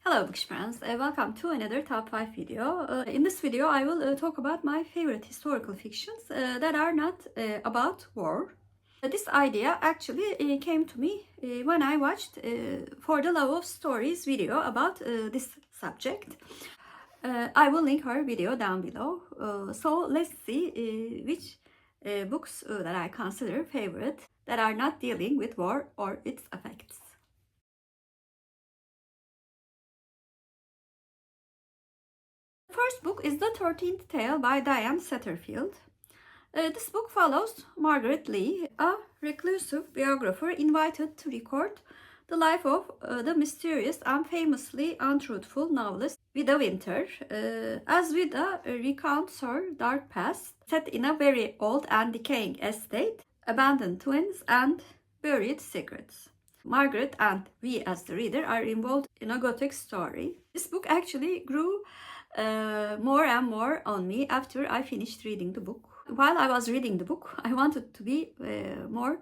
Hello Bookish friends, welcome to another top 5 video. In this video I will talk about my favorite historical fictions that are not about war. This idea actually came to me when I watched For the Love of Stories video about this subject. I will link her video down below. So let's see which books that I consider favorite that are not dealing with war or its effects. First book is the 13th Tale by Diane Setterfield. This book follows Margaret Lee, a reclusive biographer invited to record the life of the mysterious and famously untruthful novelist Vida Winter, as Vida recounts her dark past, set in a very old and decaying estate, abandoned twins, and buried secrets. Margaret and we as the reader are involved in a gothic story. This book actually grew more and more on me after I finished reading the book. While I was reading the book, I wanted to be more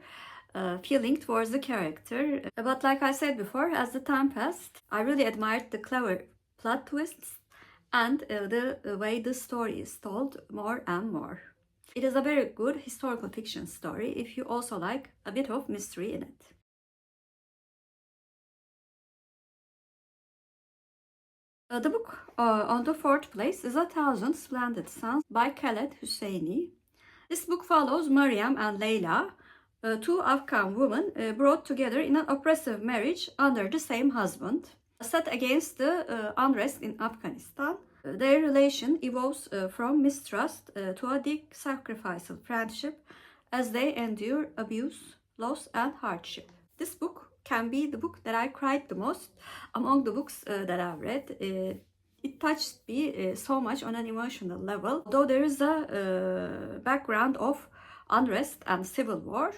feeling towards the character. But like I said before, as the time passed, I really admired the clever plot twists and the way the story is told more and more. It is a very good historical fiction story if you also like a bit of mystery in it. The book on the fourth place is A Thousand Splendid Suns by Khaled Hosseini. This book follows Mariam and Leyla, two Afghan women brought together in an oppressive marriage under the same husband. Set against the unrest in Afghanistan, their relation evolves from mistrust to a deep sacrificial friendship as they endure abuse, loss, and hardship. This book can be the book that I cried the most among the books that I've read. It touched me so much on an emotional level. Though there is a background of unrest and civil war,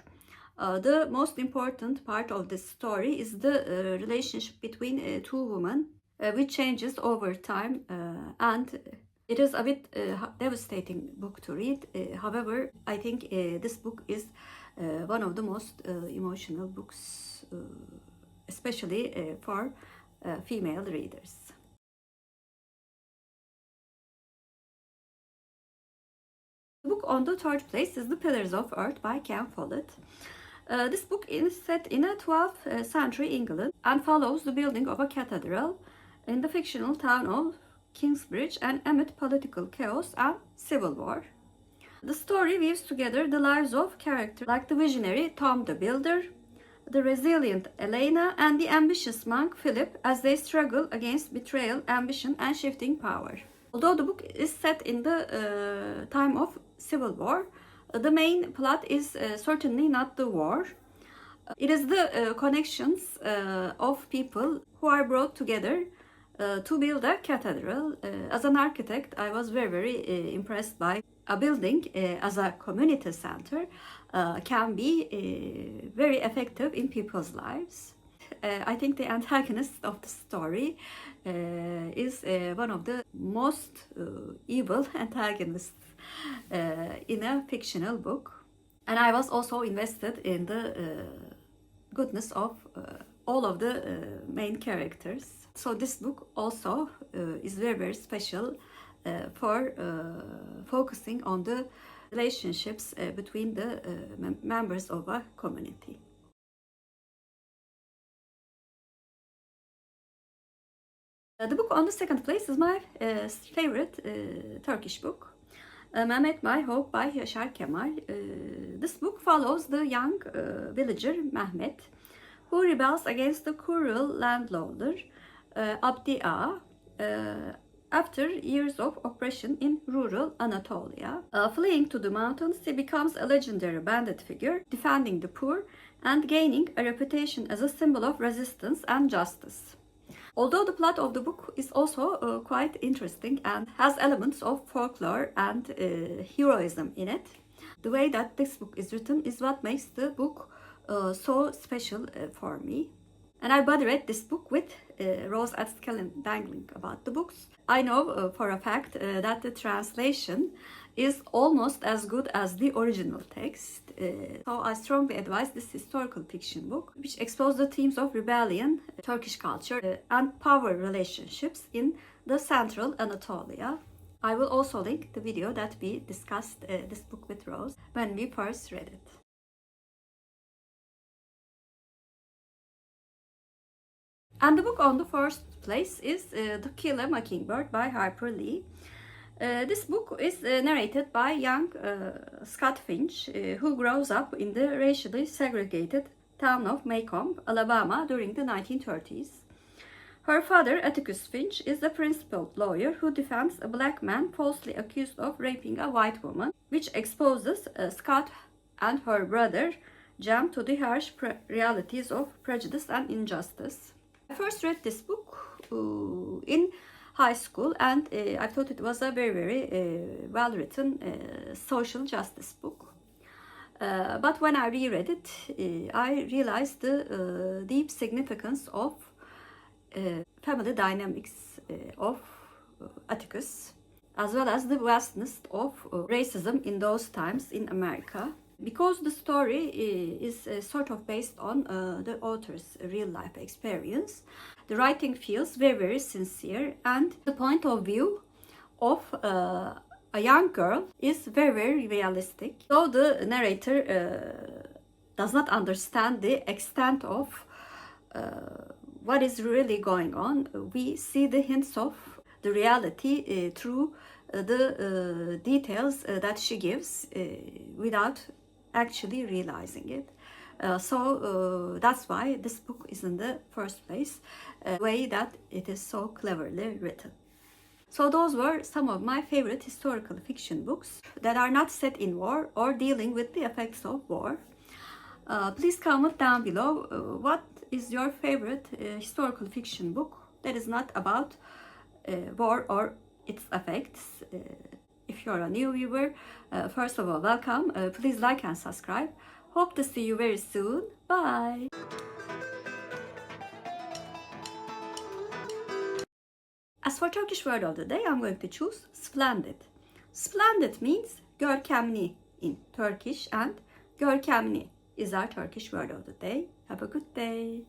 the most important part of this story is the relationship between two women, which changes over time, and it is a bit devastating book to read. However, I think this book is one of the most emotional books, especially for female readers. The book on the third place is The Pillars of Earth by Follett. This book is set in a 12th century England and follows the building of a cathedral in the fictional town of Kingsbridge and amid political chaos and civil war. The story weaves together the lives of characters like the visionary Tom the Builder, the resilient Elena, and the ambitious monk Philip as they struggle against betrayal, ambition, and shifting power. Although the book is set in the time of civil war, the main plot is certainly not the war. It is the connections of people who are brought together to build a cathedral. As an architect, I was very impressed by a building as a community center can be very effective in people's lives. I think the antagonist of the story is one of the most evil antagonists in a fictional book. And I was also invested in the goodness of all of the main characters. So this book also is very, very special for focusing on the relationships between the members of a community. The book on the second place is my favorite Turkish book, Mehmet My Hope by Yaşar Kemal. This book follows the young villager Mehmet, who rebels against the cruel landlord Abdi Ağa after years of oppression in rural Anatolia. Fleeing to the mountains, he becomes a legendary bandit figure, defending the poor and gaining a reputation as a symbol of resistance and justice. Although the plot of the book is also quite interesting and has elements of folklore and heroism in it, the way that this book is written is what makes the book so special for me. And I read this book with rose at scale dangling about the books. I know for a fact that the translation is almost as good as the original text. So I strongly advise this historical fiction book, which explores the themes of rebellion, Turkish culture, and power relationships in the Central Anatolia. I will also link the video that we discussed this book with Rose when we first read it. And the book on the first place is To Kill a Mockingbird by Harper Lee. This book is narrated by young Scott Finch, who grows up in the racially segregated town of Macomb, Alabama during the 1930s. Her father, Atticus Finch, is a principled lawyer who defends a black man falsely accused of raping a white woman, which exposes Scott and her brother Jem to the harsh realities of prejudice and injustice. I first read this book in high school, and I thought it was a very well written social justice book. But when I reread it, I realized the deep significance of family dynamics of Atticus, as well as the vastness of racism in those times in America. Because the story is sort of based on the author's real life experience, the writing feels very sincere, and the point of view of a young girl is very realistic. Though the narrator does not understand the extent of what is really going on, we see the hints of the reality through the details that she gives without actually realizing it. So that's why this book is in the first place, the way that it is so cleverly written. So those were some of my favorite historical fiction books that are not set in war or dealing with the effects of war. Please comment down below what is your favorite historical fiction book that is not about war or its effects. If you're a new viewer, first of all, welcome. Please like and subscribe. Hope to see you very soon. Bye. As for Turkish word of the day, I'm going to choose splendid. Splendid means görkemli in Turkish, and görkemli is our Turkish word of the day. Have a good day.